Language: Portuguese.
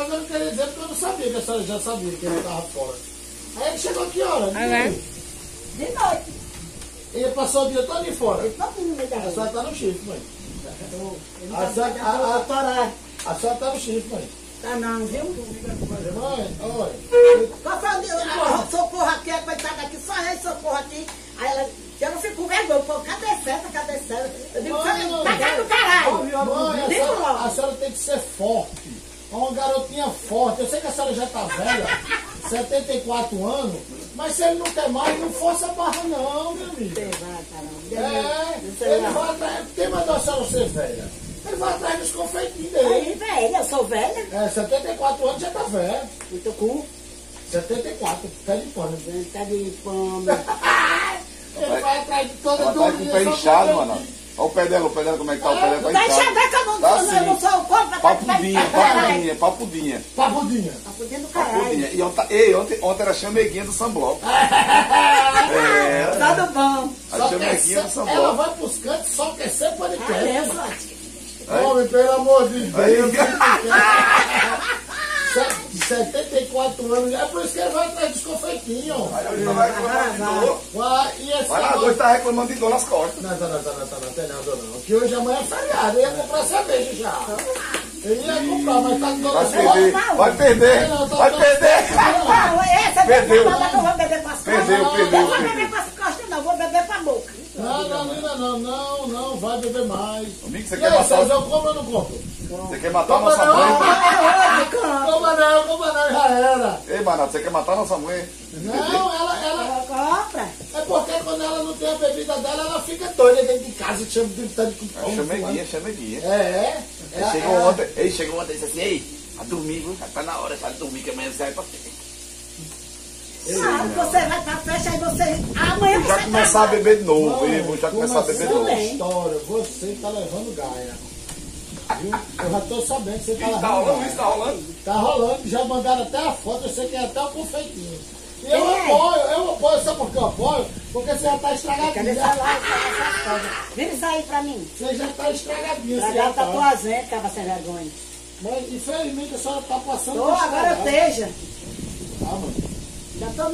só que eu não queria dizer porque eu não sabia que a senhora já sabia que ele estava fora. Aí ele chegou aqui, hora? De noite. Ele passou o dia todo de fora. Ele todo no meio da A rua. senhora está no chifre, mãe. Ele A senhora está no chifre, mãe. Tá não, viu? Mãe, olha. Qual foi o dia? Socorro aqui, a coitada aqui, só aí socorro aqui. Aí ela, eu não fico com vergonha, pô, cadê certa, cadê certa? Eu digo, vai cá no caralho. Mãe, Digo logo. a senhora tem que ser forte. É uma garotinha forte. Eu sei que a senhora já está velha, 74 anos, mas se ele não quer mais, não força a barra não, meu amigo. Você vai, caramba. Ele vai atrás. Quem mandou a senhora ser velha? Ele vai atrás dos confeitinhos dele. Aí, velha, eu sou velha. 74 anos já tá velho. Muito cu. 74, pé de pano. Tá de fome. Ele vai atrás de toda Ela tá com o pé inchado, mano. Olha o pé dela como é que tá o pé dela. Não vai enxergar que eu não sou o corpo. Papudinha. Papudinha. Papudinha do caralho. E ontem era a chameguinha do Sambloco. Tá do bom. A chameguinha do Sambloco. Ela vai pros cantos, só quer ser podcast. É, Homem, pelo amor de Deus. Aí. 74 anos, é por isso que ele vai atrás dos confeitinhos. Aí ele tá reclamando de dor. E esse Vai lá, dois tá reclamando de dor nas costas. Não tem nada não. Que hoje amanhã é feriado, eu ia comprar cerveja já. Ele ia comprar, mas tá com dor nas costas. Vai perder. Perdeu. Eu não vou beber com as costas. Perdeu. Eu vou beber com as costas, não. Vou beber com a boca. Não, vai beber mais. Amigo, você E quer aí, matar César, eu compro ou não compro? Você quer matar a nossa Compra mãe? não, já era. Ei, Manato, você quer matar a nossa mãe? Não, ela... Compra. É porque quando ela não tem a bebida dela, ela fica doida dentro de casa, chama gritando com pão. Chameguinha. Chegou ontem e disse assim, ei, a dormir, viu? Tá na hora, tá de dormir, que amanhã você vai pra festa. Você vai pra festa, aí você... Amanhã Vou já você começar a beber de novo, Mãe, vou já começar a beber de começou novo. a história, você tá levando gaia. Viu? Eu já tô sabendo que você tá Tá levando rolando gaia. isso, tá rolando? Tá rolando, já mandaram até a foto, eu sei que é até o confeitinho. E eu apoio, sabe por que eu apoio? Porque você já tá estragadinha. Vira isso aí pra mim. Você já tá estragadinha. Pra você já já tá tá. tua gente, cava sem vergonha. Mas infelizmente a senhora tá passando. Tô, agora eu esteja. Tá, mãe. Já tô